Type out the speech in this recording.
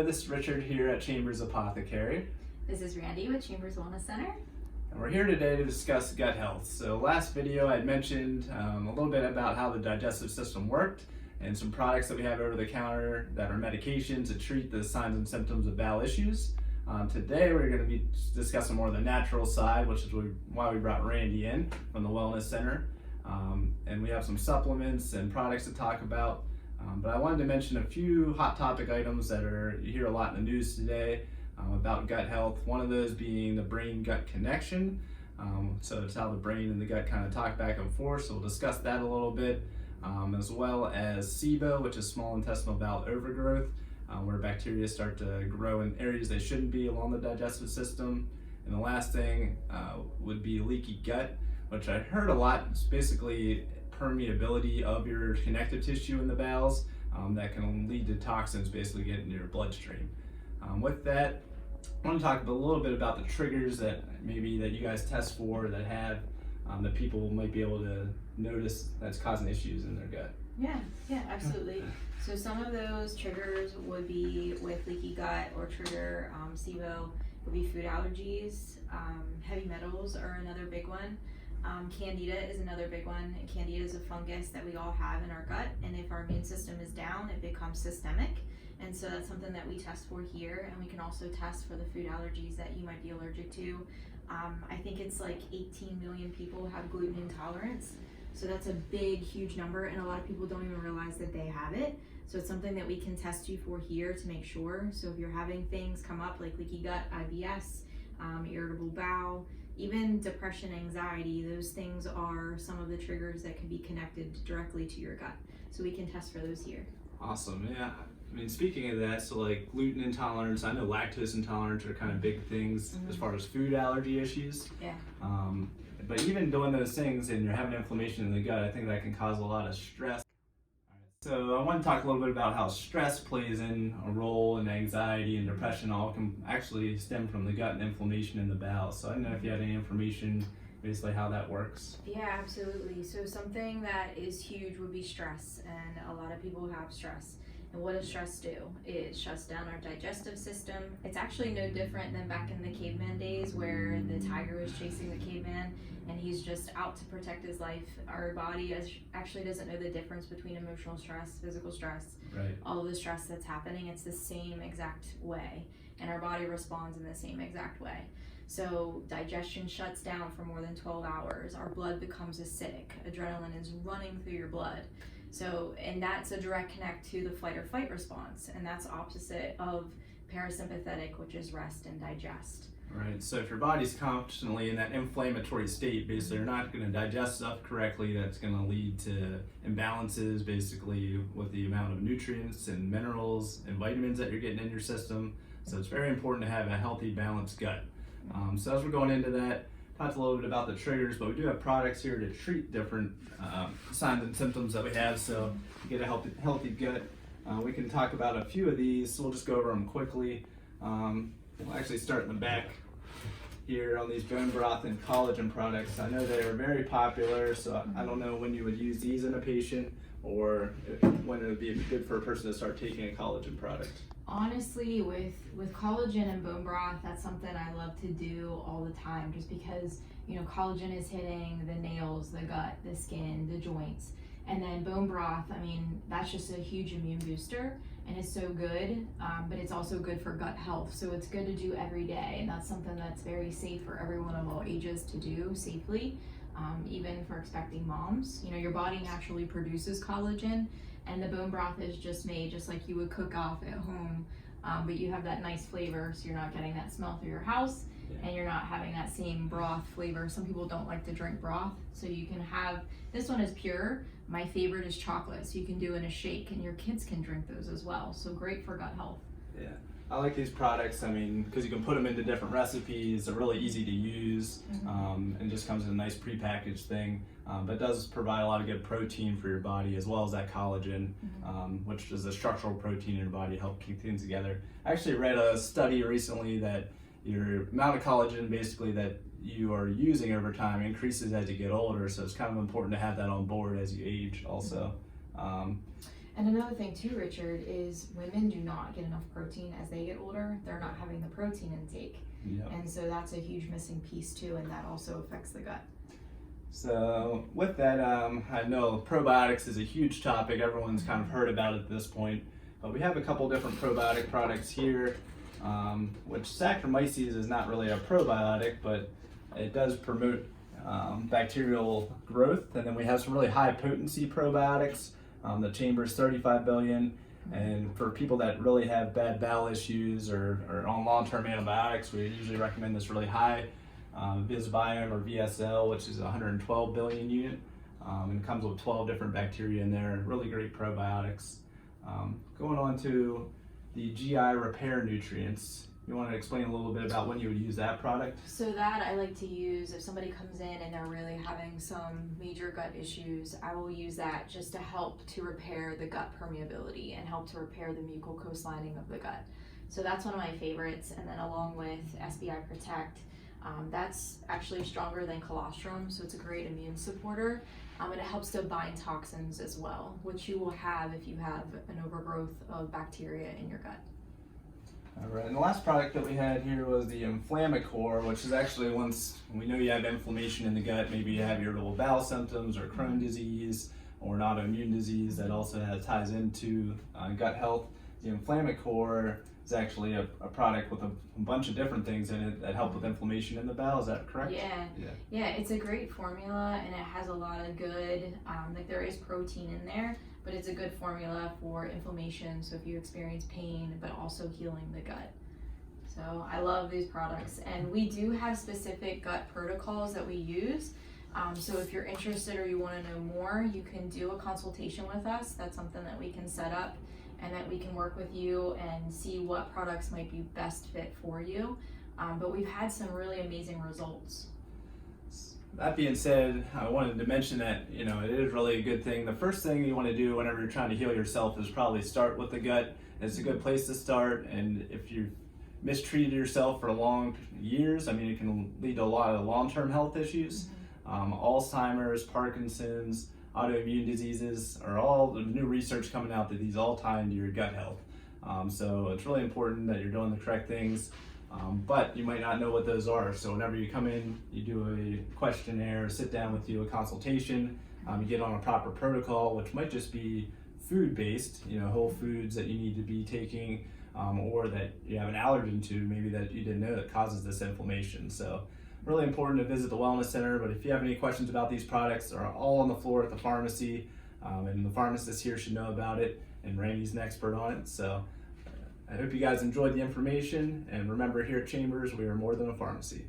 this is Richard here at Chambers Apothecary. This is Randy with Chambers Wellness Center. And we're here today to discuss gut health. So last video I mentioned a little bit about how the digestive system worked and some products that we have over the counter that are medications to treat the signs and symptoms of bowel issues. Today we're going to be discussing more of the natural side, which is why we brought Randy in from the Wellness Center. And we have some supplements and products to talk about. But I wanted to mention a few hot topic items that you hear a lot in the news today about gut health. One of those being the brain-gut connection. So it's how the brain and the gut kind of talk back and forth. So we'll discuss that a little bit, as well as SIBO, which is small intestinal bowel overgrowth, where bacteria start to grow in areas they shouldn't be along the digestive system. And the last thing would be leaky gut, which I heard a lot. It's basically permeability of your connective tissue in the bowels that can lead to toxins basically getting into your bloodstream. With that, I want to talk a little bit about the triggers that you guys test for that that people might be able to notice that's causing issues in their gut. Yeah, absolutely. So some of those triggers would be with leaky gut or trigger SIBO, would be food allergies. Heavy metals are another big one. Candida is another big one. Candida is a fungus that we all have in our gut, and if our immune system is down, it becomes systemic. And so that's something that we test for here, and we can also test for the food allergies that you might be allergic to. I think it's like 18 million people have gluten intolerance. So that's a big, huge number, and a lot of people don't even realize that they have it. So it's something that we can test you for here to make sure. So if you're having things come up like leaky gut, IBS, irritable bowel, even depression, anxiety, those things are some of the triggers that can be connected directly to your gut. So we can test for those here. Awesome, yeah. I mean, speaking of that, so like gluten intolerance, I know lactose intolerance are kind of big things as far as food allergy issues. Yeah. But even doing those things and you're having inflammation in the gut, I think that can cause a lot of stress. So I want to talk a little bit about how stress plays in a role in anxiety and depression. All can actually stem from the gut and inflammation in the bowels. So I don't know if you had any information, basically how that works. Yeah, absolutely. So something that is huge would be stress, and a lot of people have stress. And what does stress do? It shuts down our digestive system. It's actually no different than back in the caveman days where the tiger was chasing the caveman and he's just out to protect his life. Our body actually doesn't know the difference between emotional stress, physical stress, right. All of the stress that's happening. It's the same exact way, and our body responds in the same exact way. So digestion shuts down for more than 12 hours. Our blood becomes acidic. Adrenaline is running through your blood. So, and that's a direct connect to the flight or fight response, and that's opposite of parasympathetic, which is rest and digest. Right, so if your body's constantly in that inflammatory state, basically you're not going to digest stuff correctly. That's going to lead to imbalances basically with the amount of nutrients and minerals and vitamins that you're getting in your system. So it's very important to have a healthy, balanced gut. So as we're going into that, talked a little bit about the triggers, but we do have products here to treat different signs and symptoms that we have. So to get a healthy gut, we can talk about a few of these. So we'll just go over them quickly. We'll actually start in the back here on these bone broth and collagen products. I know they are very popular, so I don't know when you would use these in a patient or when it would be good for a person to start taking a collagen product. Honestly, with collagen and bone broth, that's something I love to do all the time, just because, collagen is hitting the nails, the gut, the skin, the joints. And then bone broth, I mean, that's just a huge immune booster, and it's so good, but it's also good for gut health. So it's good to do every day, and that's something that's very safe for everyone of all ages to do safely, even for expecting moms. Your body naturally produces collagen, and the bone broth is just made just like you would cook off at home, but you have that nice flavor, so you're not getting that smell through your house. And you're not having that same broth flavor. Some people don't like to drink broth, so you can have, this one is pure. My favorite is chocolate, so you can do in a shake, and your kids can drink those as well. So great for gut health. Yeah, I like these products, because you can put them into different recipes. They're really easy to use, and just comes in a nice prepackaged thing. But it does provide a lot of good protein for your body, as well as that collagen, which is a structural protein in your body to help keep things together. I actually read a study recently that your amount of collagen basically that you are using over time increases as you get older, so it's kind of important to have that on board as you age also. And another thing too, Richard, is women do not get enough protein as they get older. They're not having the protein intake. Yep. And so that's a huge missing piece too, and that also affects the gut. So with that, I know probiotics is a huge topic. Everyone's kind of heard about it at this point, but we have a couple different probiotic products here, which Saccharomyces is not really a probiotic, but it does promote bacterial growth. And then we have some really high potency probiotics. The chamber is 35 billion. And for people that really have bad bowel issues or on long-term antibiotics, we usually recommend this really high Visbiome or VSL, which is a 112 billion unit. And it comes with 12 different bacteria in there, really great probiotics. Going on to the GI repair nutrients. You want to explain a little bit about when you would use that product? So that I like to use if somebody comes in and they're really having some major gut issues, I will use that just to help to repair the gut permeability and help to repair the mucocose lining of the gut. So that's one of my favorites. And then along with SBI Protect, that's actually stronger than colostrum, so it's a great immune supporter. And it helps to bind toxins as well, which you will have if you have an overgrowth of bacteria in your gut. All right, and the last product that we had here was the Inflammacore, which is actually once we know you have inflammation in the gut, maybe you have irritable bowel symptoms or Crohn's disease or an autoimmune disease that also ties into gut health. The Inflammacore is actually a product with a bunch of different things in it that help with inflammation in the bowel. Is that correct? Yeah, it's a great formula and it has a lot of good, like there is protein in there, but it's a good formula for inflammation, so if you experience pain, but also healing the gut. So I love these products, and we do have specific gut protocols that we use. So if you're interested or you want to know more, you can do a consultation with us. That's something that we can set up and that we can work with you and see what products might be best fit for you. But we've had some really amazing results. That being said, I wanted to mention that, it is really a good thing. The first thing you want to do whenever you're trying to heal yourself is probably start with the gut. It's a good place to start, and if you've mistreated yourself for long years, it can lead to a lot of long-term health issues. Alzheimer's, Parkinson's, autoimmune diseases are all the new research coming out that these all tie into your gut health. So it's really important that you're doing the correct things. But you might not know what those are. So whenever you come in, you do a questionnaire, sit down with you, a consultation, you get on a proper protocol, which might just be food-based, whole foods that you need to be taking, or that you have an allergen to, maybe that you didn't know that causes this inflammation. So really important to visit the Wellness Center, but if you have any questions about these products, they're all on the floor at the pharmacy, and the pharmacist here should know about it, and Randy's an expert on it. So I hope you guys enjoyed the information, and remember, here at Chambers, we are more than a pharmacy.